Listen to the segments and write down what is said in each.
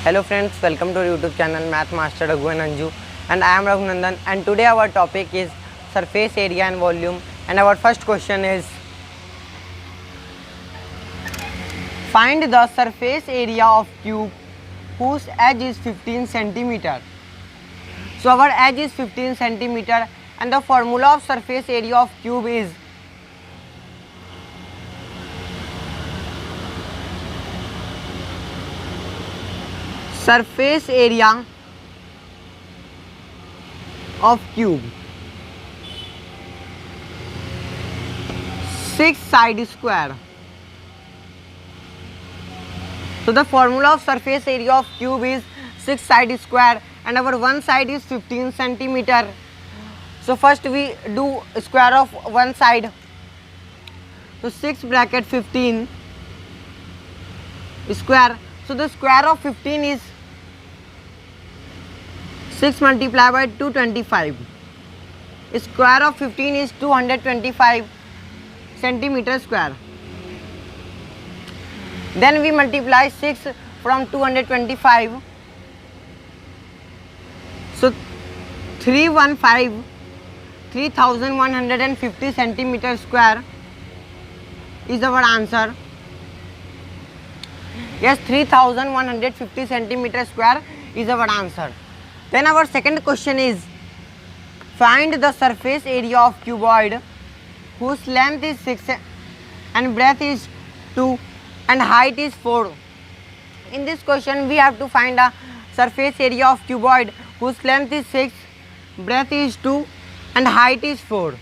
Hello friends, welcome to our YouTube channel Math Master Raghu and Anju, and I am Raghunandan, and today our topic is surface area and volume, and our first question is find the surface area of cube whose edge is 15 centimeter. So our edge is 15 centimeter and the formula of surface area of cube is surface area of cube 6 side square. So the formula of surface area of cube is 6 side square and our one side is 15 centimeter. So first we do square of one side. So 6 bracket 15 square. So the square of 15 is 6 multiplied by 225. Square of 15 is 225 centimeter square. Then we multiply 6 from 225. So 3150 centimeter square is our answer. Yes, 3150 centimeter square is our answer. Then our second question is find the surface area of cuboid whose length is 6 and breadth is 2 and height is 4. In this question we have to find a surface area of cuboid whose length is 6, breadth is 2 and height is 4.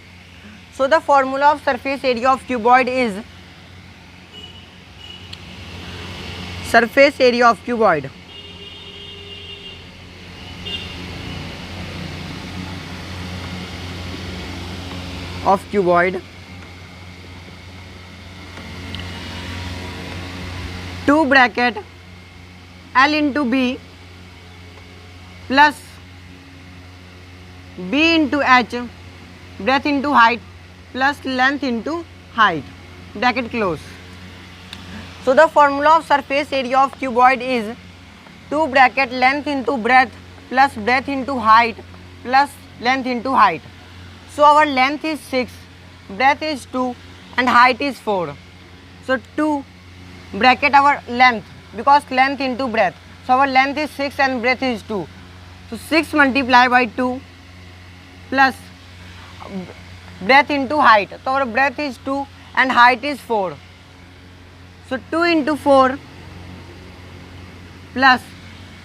So the formula of surface area of cuboid is surface area of cuboid of cuboid 2 bracket L into B plus B into H breadth into height plus length into height bracket close. So the formula of surface area of cuboid is 2 bracket length into breadth plus breadth into height plus length into height. So our length is 6, breadth is 2 and height is 4. So 2 bracket our length because length into breadth. So our length is 6 and breadth is 2. So 6 multiplied by 2 plus breadth into height. So our breadth is 2 and height is 4. So 2 into 4 plus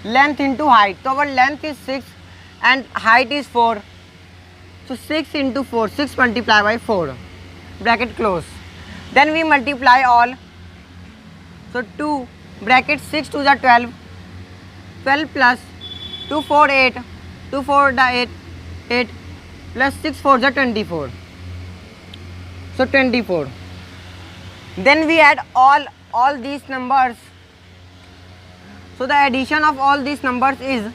length into height. So our length is 6 and height is 4. So 6 into 4, 6 multiplied by 4, bracket close. Then we multiply all. So 2 bracket 6 to the 12, 12 plus 2 4 8, 2 4 the 8, 8 plus 6 4 the 24. So 24. Then we add all these numbers. So the addition of all these numbers is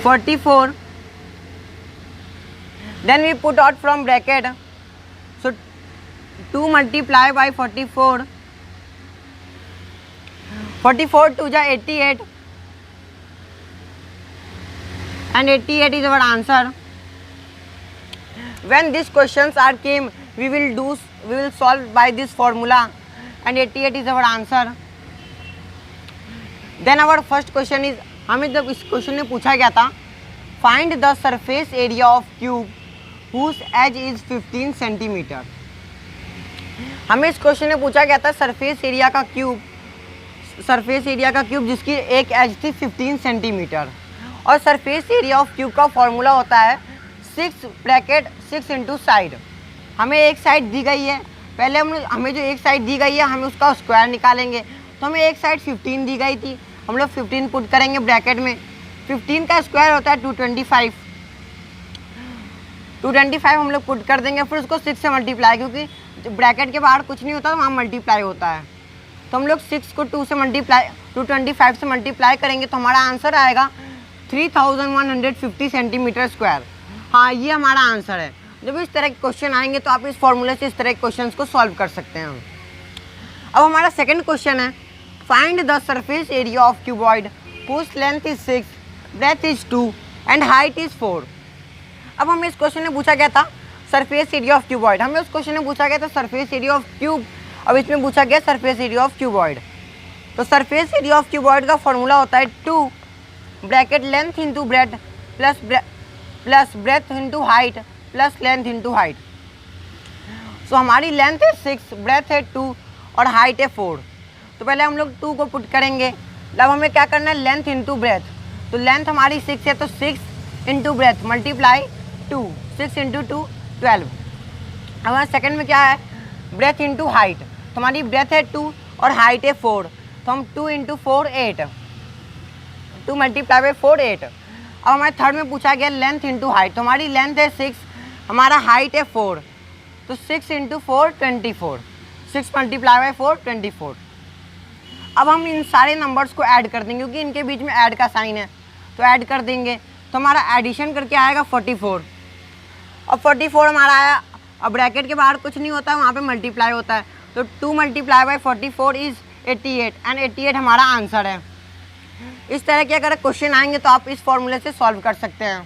44. Then we put out from bracket. So 2 multiplied by 44. 44 to the 88. And 88 is our answer. When these questions are came, we will solve by this formula, and 88 is our answer. Then our first question is, हमें जब इस question में पूछा गया था find the surface area of cube whose edge is 15 centimetre. हमें इस question में पूछा गया था सरफेस एरिया का क्यूब जिसकी एक एज थी 15 सेंटीमीटर. और सरफेस एरिया ऑफ क्यूब का फॉर्मूला होता है 6 ब्रैकेट 6 इंटू साइड. हमें एक साइड दी गई है, पहले हमें जो एक साइड दी गई है हमें उसका स्क्वायर निकालेंगे. तो हमें एक साइड 15 दी गई थी, हम लोग 15 पुट करेंगे ब्रैकेट में. 15 का स्क्वायर होता है 225. 225 हम लोग पुट कर देंगे, फिर उसको 6 से मल्टीप्लाई, क्योंकि ब्रैकेट के बाहर कुछ नहीं होता तो वहाँ मल्टीप्लाई होता है. तो हम लोग 6 को 225 से मल्टीप्लाई करेंगे तो हमारा आंसर आएगा 3150 सेंटीमीटर स्क्वायर. हाँ, ये हमारा आंसर है. जब इस तरह के क्वेश्चन आएंगे तो आप इस फॉर्मूले से इस तरह के क्वेश्चंस को सॉल्व कर सकते हैं. अब हमारा सेकंड क्वेश्चन है find the surface area of cuboid whose length is 6, breadth is 2 and height is 4। अब हमें इस क्वेश्चन में पूछा गया था सरफेस एरिया ऑफ क्यूबॉइड, हमें उस क्वेश्चन में पूछा गया था सरफेस एरिया ऑफ क्यूब, अब इसमें पूछा गया सरफेस एरिया ऑफ क्यूबॉइड। तो सरफेस एरिया ऑफ क्यूबॉइड का फॉर्मूला होता है 2 bracket length into breadth plus breadth into height plus length into height. So हमारी लेंथ है 6, ब्रेथ है 2 और हाइट है 4। तो पहले हम लोग 2 को पुट करेंगे, अब हमें क्या करना है लेंथ इंटू ब्रेथ, तो लेंथ हमारी 6 है तो 6 इंटू ब्रेथ मल्टीप्लाई 2, 6 इंटू 2 12। अब हमारे सेकेंड में क्या है ब्रेथ इंटू हाइट, तो हमारी ब्रेथ है 2 और हाइट है 4, तो हम 2 इंटू 4 8, 2 मल्टीप्लाई बाई 4 8। अब हमारे थर्ड में पूछा गया लेंथ इंटू हाइट, तो हमारी लेंथ है 6, हमारा हाइट है 4, तो 6 इंटू 4 24, 6 मल्टीप्लाई बाई 4 24। अब हम इन सारे नंबर्स को ऐड कर देंगे क्योंकि इनके बीच में ऐड का साइन है, तो ऐड कर देंगे तो हमारा एडिशन करके आएगा 44। अब 44 हमारा आया, अब ब्रैकेट के बाहर कुछ नहीं होता है, वहाँ पे मल्टीप्लाई होता है, तो 2 मल्टीप्लाई बाई 44 इज़ 88 एंड 88 हमारा आंसर है। इस तरह के अगर क्वेश्चन आएंगे तो आप इस फॉर्मूले से सॉल्व कर सकते हैं।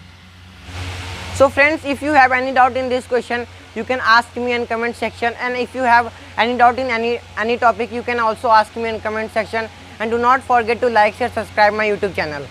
So friends, if you have any doubt in this question you can ask me in comment section, and if you have any doubt in any topic you can also ask me in comment section, and do not forget to like, share, subscribe my YouTube channel.